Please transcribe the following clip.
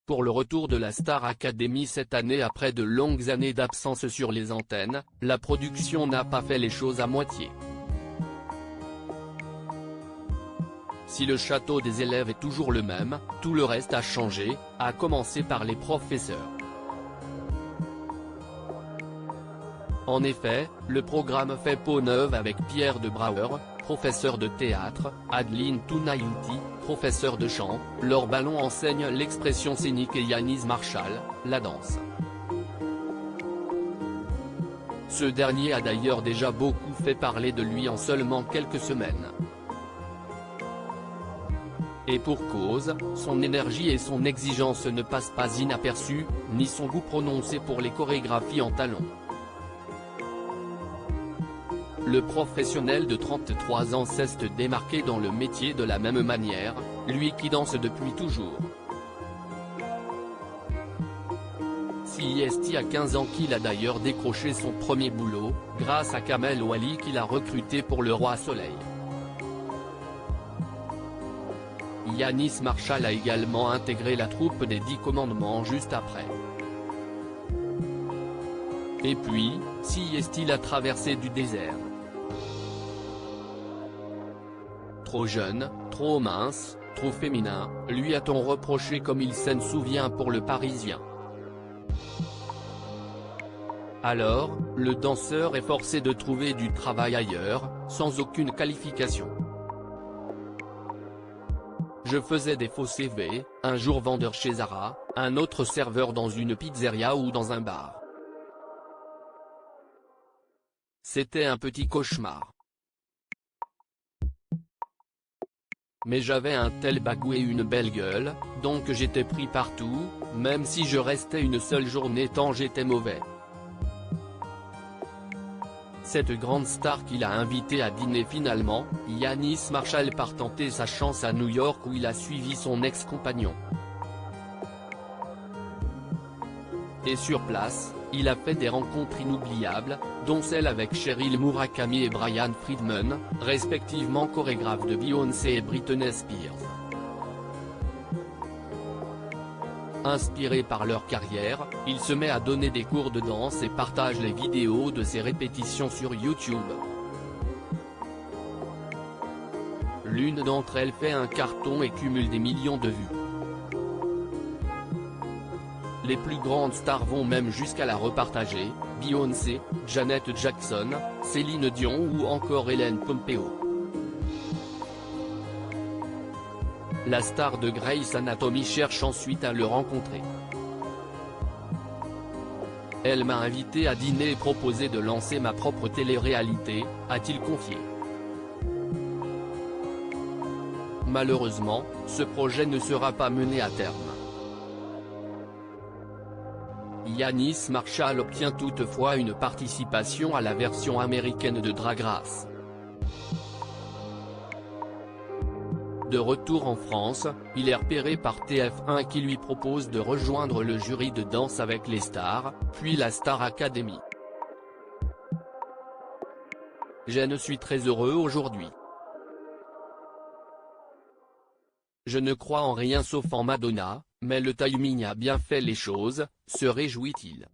pour le retour de la Star Academy cette année après de longues années d'absence sur les antennes, la production n'a pas fait les choses à moitié. Si le château des élèves est toujours le même, tout le reste a changé, à commencer par les professeurs. En effet, le programme fait peau neuve avec Pierre de Brouwer, professeur de théâtre, Adeline Tounayouti, professeur de chant, Laure Ballon enseigne l'expression scénique et Yanis Marshall, la danse. Ce dernier a d'ailleurs déjà beaucoup fait parler de lui en seulement quelques semaines. Et pour cause, son énergie et son exigence ne passent pas inaperçues, ni son goût prononcé pour les chorégraphies en talons. Le professionnel de 33 ans sait se démarquer dans le métier de la même manière, lui qui danse depuis toujours. CIST a 15 ans qu'il a d'ailleurs décroché son premier boulot, grâce à Kamel Ouali qui l'a recruté pour Le Roi Soleil. Yanis Marshall a également intégré la troupe des 10 commandements juste après. Et puis, CIST la traversée du désert. Trop jeune, trop mince, trop féminin, lui a-t-on reproché comme il s'en souvient pour Le Parisien. Alors, le danseur est forcé de trouver du travail ailleurs, sans aucune qualification. Je faisais des faux CV, un jour vendeur chez Zara, un autre serveur dans une pizzeria ou dans un bar. C'était un petit cauchemar. Mais j'avais un tel bagou et une belle gueule, donc j'étais pris partout, même si je restais une seule journée tant j'étais mauvais. Cette grande star qu'il a invité à dîner finalement, Yanis Marshall part tenter sa chance à New York où il a suivi son ex-compagnon. Et sur place, il a fait des rencontres inoubliables, dont celle avec Cheryl Murakami et Brian Friedman, respectivement chorégraphes de Beyoncé et Britney Spears. Inspiré par leur carrière, il se met à donner des cours de danse et partage les vidéos de ses répétitions sur YouTube. L'une d'entre elles fait un carton et cumule des millions de vues. Les plus grandes stars vont même jusqu'à la repartager, Beyoncé, Janet Jackson, Céline Dion ou encore Hélène Pompeo. La star de Grey's Anatomy cherche ensuite à le rencontrer. Elle m'a invité à dîner et proposé de lancer ma propre télé-réalité, a-t-il confié. Malheureusement, ce projet ne sera pas mené à terme. Yanis Marshall obtient toutefois une participation à la version américaine de Drag Race. De retour en France, il est repéré par TF1 qui lui propose de rejoindre le jury de Danse avec les stars, puis la Star Academy. Je suis très heureux aujourd'hui. Je ne crois en rien sauf en Madonna, mais le timing a bien fait les choses, se réjouit-il.